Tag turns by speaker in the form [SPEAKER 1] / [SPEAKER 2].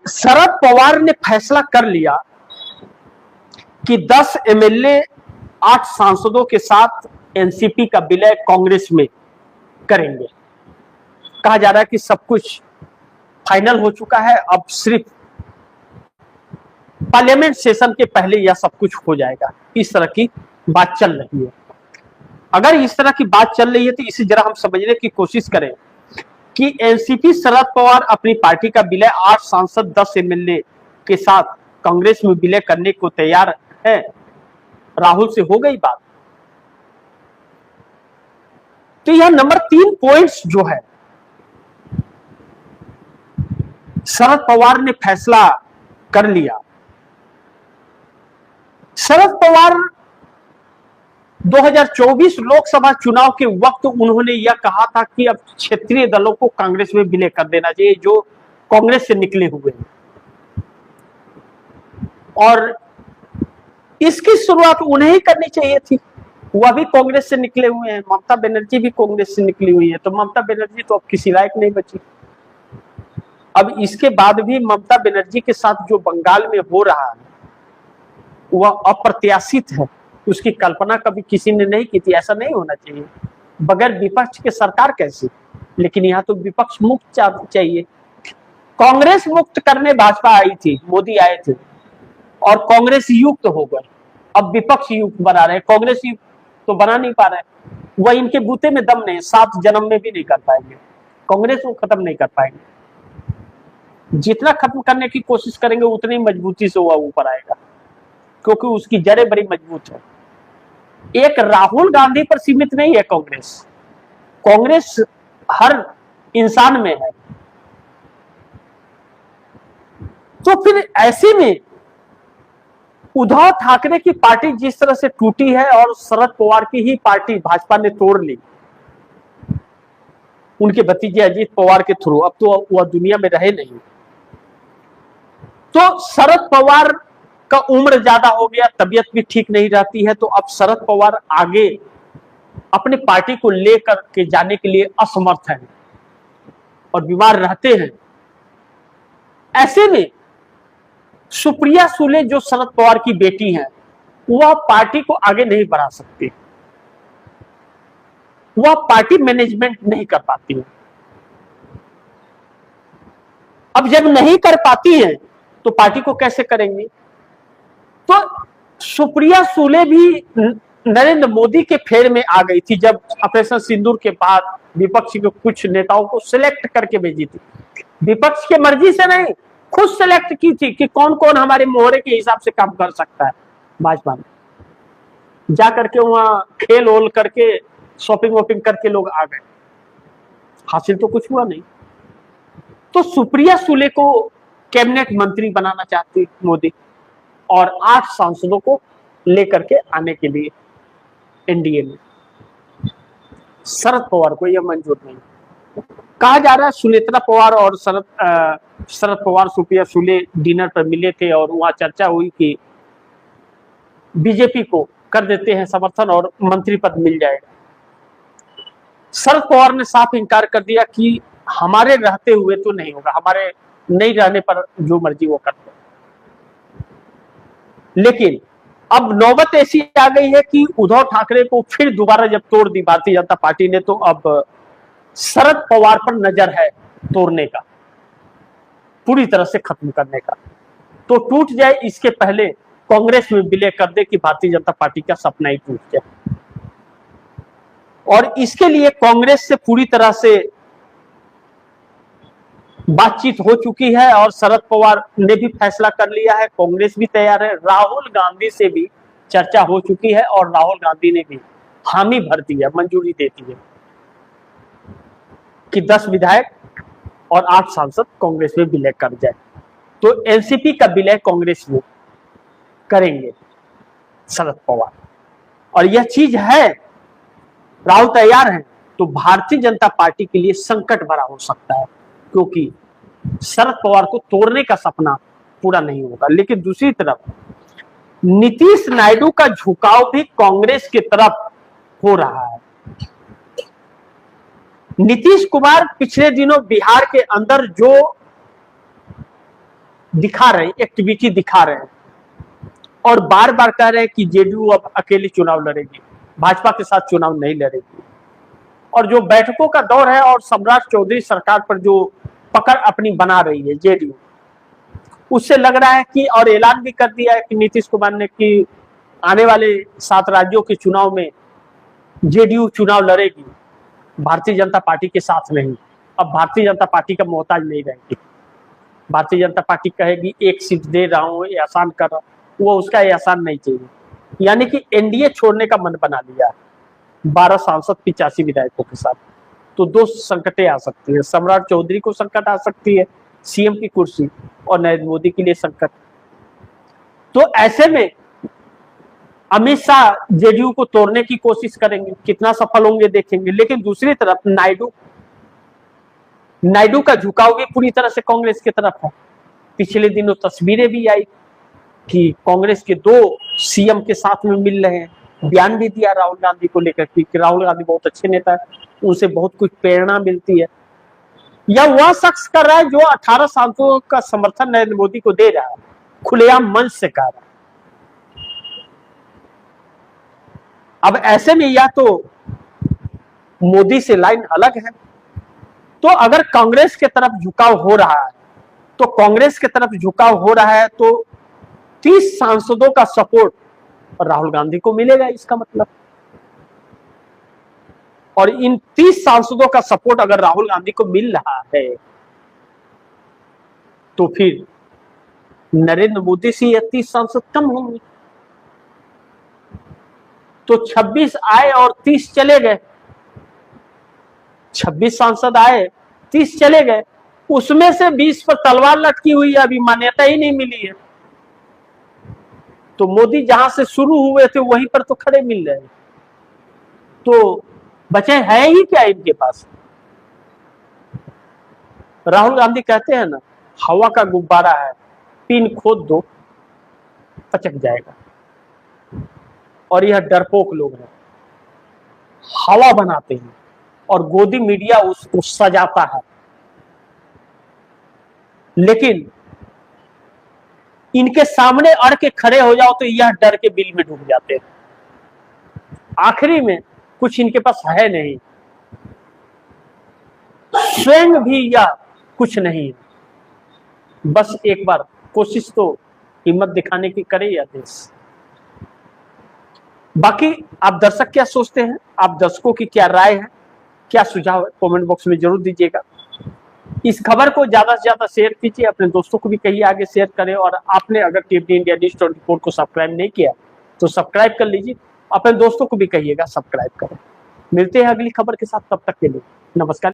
[SPEAKER 1] शरद पवार ने फैसला कर लिया कि 10 एमएलए 8 सांसदों के साथ एनसीपी का विलय कांग्रेस में करेंगे। कहा जा रहा है कि सब कुछ फाइनल हो चुका है, अब सिर्फ पार्लियामेंट सेशन के पहले यह सब कुछ हो जाएगा। इस तरह की बात चल रही है। अगर इस तरह की बात चल रही है तो इसे जरा हम समझने की कोशिश करें कि एनसीपी शरद पवार अपनी पार्टी का विलय 8 सांसद 10 एमएलए के साथ कांग्रेस में विलय करने को तैयार है। राहुल से हो गई बात। तो यह नंबर 3 पॉइंट्स जो है, शरद पवार ने फैसला कर लिया। शरद पवार 2024 लोकसभा चुनाव के वक्त उन्होंने यह कहा था कि अब क्षेत्रीय दलों को कांग्रेस में विलय कर देना चाहिए जो कांग्रेस से निकले हुए हैं, और इसकी शुरुआत उन्हें ही करनी चाहिए थी। वह भी कांग्रेस से निकले हुए हैं, ममता बनर्जी भी कांग्रेस से निकली हुई है, तो ममता बनर्जी तो अब किसी लायक नहीं बची। अब इसके बाद भी ममता बनर्जी के साथ जो बंगाल में हो रहा है वह अप्रत्याशित है। उसकी कल्पना कभी किसी ने नहीं की थी। ऐसा नहीं होना चाहिए। बगैर विपक्ष के सरकार कैसी? लेकिन यहाँ तो विपक्ष मुक्त चाहिए। कांग्रेस मुक्त करने भाजपा आई थी, मोदी आए थे और कांग्रेस युक्त हो गए। अब विपक्ष युक्त बना रहे, कांग्रेस युक्त तो बना नहीं पा रहे। वह इनके बूते में दम नहीं, 7 जन्म में भी नहीं कर पाएंगे। कांग्रेस को खत्म नहीं कर पाएंगे। जितना खत्म करने की कोशिश करेंगे उतनी मजबूती से वह ऊपर आएगा, क्योंकि उसकी जड़ें बड़ी मजबूत है। एक राहुल गांधी पर सीमित नहीं है कांग्रेस। कांग्रेस हर इंसान में है। तो फिर ऐसे में उद्धव ठाकरे की पार्टी जिस तरह से टूटी है और शरद पवार की ही पार्टी भाजपा ने तोड़ ली उनके भतीजे अजीत पवार के थ्रू, अब तो वह दुनिया में रहे नहीं। तो शरद पवार का उम्र ज्यादा हो गया, तबीयत भी ठीक नहीं रहती है, तो अब शरद पवार आगे अपनी पार्टी को लेकर के जाने के लिए असमर्थ हैं और बीमार रहते हैं। ऐसे में सुप्रिया सुले जो शरद पवार की बेटी हैं, वह पार्टी को आगे नहीं बढ़ा सकती। वह पार्टी मैनेजमेंट नहीं कर पाती है। अब जब नहीं कर पाती है तो पार्टी को कैसे करेंगी? तो सुप्रिया सुले भी नरेंद्र मोदी के फेर में आ गई थी जब ऑपरेशन सिंदूर के बाद विपक्ष के कुछ नेताओं को सिलेक्ट करके भेजी थी। विपक्ष की मर्जी से नहीं, खुद सिलेक्ट की थी कि कौन कौन हमारे मोहरे के हिसाब से काम कर सकता है। भाजपा में जा करके वहां खेल ओल करके शॉपिंग वॉपिंग करके लोग आ गए, हासिल तो कुछ हुआ नहीं। तो सुप्रिया सुले को कैबिनेट मंत्री बनाना चाहती मोदी और 8 सांसदों को लेकर के आने के लिए एनडीए में। शरद पवार को यह मंजूर नहीं। कहा जा रहा है सुनेत्रा पवार और शरद पवार सुप्रिया सुले डिनर पर मिले थे और वहां चर्चा हुई कि बीजेपी को कर देते हैं समर्थन और मंत्री पद मिल जाएगा। शरद पवार ने साफ इंकार कर दिया कि हमारे रहते हुए तो नहीं होगा, हमारे नहीं रहने पर जो मर्जी वो करते। लेकिन अब नौबत ऐसी आ गई है कि उद्धव ठाकरे को फिर दोबारा जब तोड़ दी भारतीय जनता पार्टी ने, तो अब शरद पवार पर नजर है तोड़ने का, पूरी तरह से खत्म करने का। तो टूट जाए इसके पहले कांग्रेस में विलय कर दे कि भारतीय जनता पार्टी का सपना ही टूट जाए। और इसके लिए कांग्रेस से पूरी तरह से बातचीत हो चुकी है और शरद पवार ने भी फैसला कर लिया है, कांग्रेस भी तैयार है। राहुल गांधी से भी चर्चा हो चुकी है और राहुल गांधी ने भी हामी भर दी है, मंजूरी दे दी है कि 10 विधायक और 8 सांसद कांग्रेस में विलय कर जाए। तो एनसीपी का विलय कांग्रेस में करेंगे शरद पवार, और यह चीज है, राहुल तैयार है। तो भारतीय जनता पार्टी के लिए संकट भरा हो सकता है, क्योंकि शरद पवार को तोड़ने का सपना पूरा नहीं होगा। लेकिन दूसरी तरफ नीतीश नायडू का झुकाव भी कांग्रेस की तरफ हो रहा है। नीतीश कुमार पिछले दिनों बिहार के अंदर जो दिखा रहे हैं, एक्टिविटी दिखा रहे हैं और बार बार कह रहे हैं कि जेडीयू अब अकेली चुनाव लड़ेगी, भाजपा के साथ चुनाव नहीं लड़ेगी। और जो बैठकों का दौर है और सम्राट चौधरी सरकार पर जो पकड़ अपनी बना रही है जेडीयू, उससे लग रहा है कि, और ऐलान भी कर दिया है कि नीतीश कुमार ने कि आने वाले 7 राज्यों के चुनाव में जेडीयू चुनाव लड़ेगी, भारतीय जनता पार्टी के साथ नहीं। अब भारतीय जनता पार्टी का मोहताज नहीं रहेगी। भारतीय जनता पार्टी कहेगी 1 सीट दे रहा हूं, एहसान कर रहा हूं, वो उसका एहसान नहीं चाहिए। यानी कि एनडीए छोड़ने का मन बना लिया, 12 सांसद 85 विधायकों के साथ। तो 2 संकटें आ सकती है, सम्राट चौधरी को संकट आ सकती है सीएम की कुर्सी, और नरेंद्र मोदी के लिए संकट। तो ऐसे में अमित शाह जेडीयू को तोड़ने की कोशिश करेंगे, कितना सफल होंगे देखेंगे। लेकिन दूसरी तरफ नायडू का झुकाव भी पूरी तरह से कांग्रेस की तरफ है। पिछले दिनों तस्वीरें भी आई कि कांग्रेस के 2 सीएम के साथ में मिल रहे हैं, बयान भी दिया राहुल गांधी को लेकर कि राहुल गांधी बहुत अच्छे नेता है, उनसे बहुत कुछ प्रेरणा मिलती है। या वह शख्स कर रहा है जो 18 सांसदों का समर्थन नरेंद्र मोदी को दे रहा है, खुलेआम मंच से कह रहा है। अब ऐसे में या तो मोदी से लाइन अलग है, तो अगर कांग्रेस के तरफ झुकाव हो रहा है, तो कांग्रेस के तरफ झुकाव हो रहा है तो 30 सांसदों का सपोर्ट राहुल गांधी को मिलेगा, इसका मतलब। और इन 30 सांसदों का सपोर्ट अगर राहुल गांधी को मिल रहा है, तो फिर नरेंद्र मोदी से ये 30 सांसद कम होंगे। तो 26 आए और 30 चले गए, 26 सांसद आए 30 चले गए, उसमें से 20 पर तलवार लटकी हुई है, अभी मान्यता ही नहीं मिली है। तो मोदी जहां से शुरू हुए थे वहीं पर तो खड़े मिल रहे हैं, तो बचे है ही क्या इनके पास। राहुल गांधी कहते हैं ना, हवा का गुब्बारा है, पिन खोद दो पचक जाएगा। और यह डरपोक लोग हैं, हवा बनाते हैं और गोदी मीडिया उसको सजाता है, लेकिन इनके सामने अड़ के खड़े हो जाओ तो यह डर के बिल में डूब जाते हैं। आखिरी में कुछ इनके पास है नहीं, स्वयं भी यह कुछ नहीं, बस एक बार कोशिश तो हिम्मत दिखाने की करे यह देश। बाकी आप दर्शक क्या सोचते हैं, आप दर्शकों की क्या राय है, क्या सुझाव है, कमेंट बॉक्स में जरूर दीजिएगा। इस खबर को ज्यादा से ज्यादा शेयर कीजिए, अपने दोस्तों को भी कहिए आगे शेयर करें। और आपने अगर टीवी इंडिया न्यूज़ 24 को सब्सक्राइब नहीं किया तो सब्सक्राइब कर लीजिए, अपने दोस्तों को भी कहिएगा सब्सक्राइब करें। मिलते हैं अगली खबर के साथ, तब तक के लिए नमस्कार।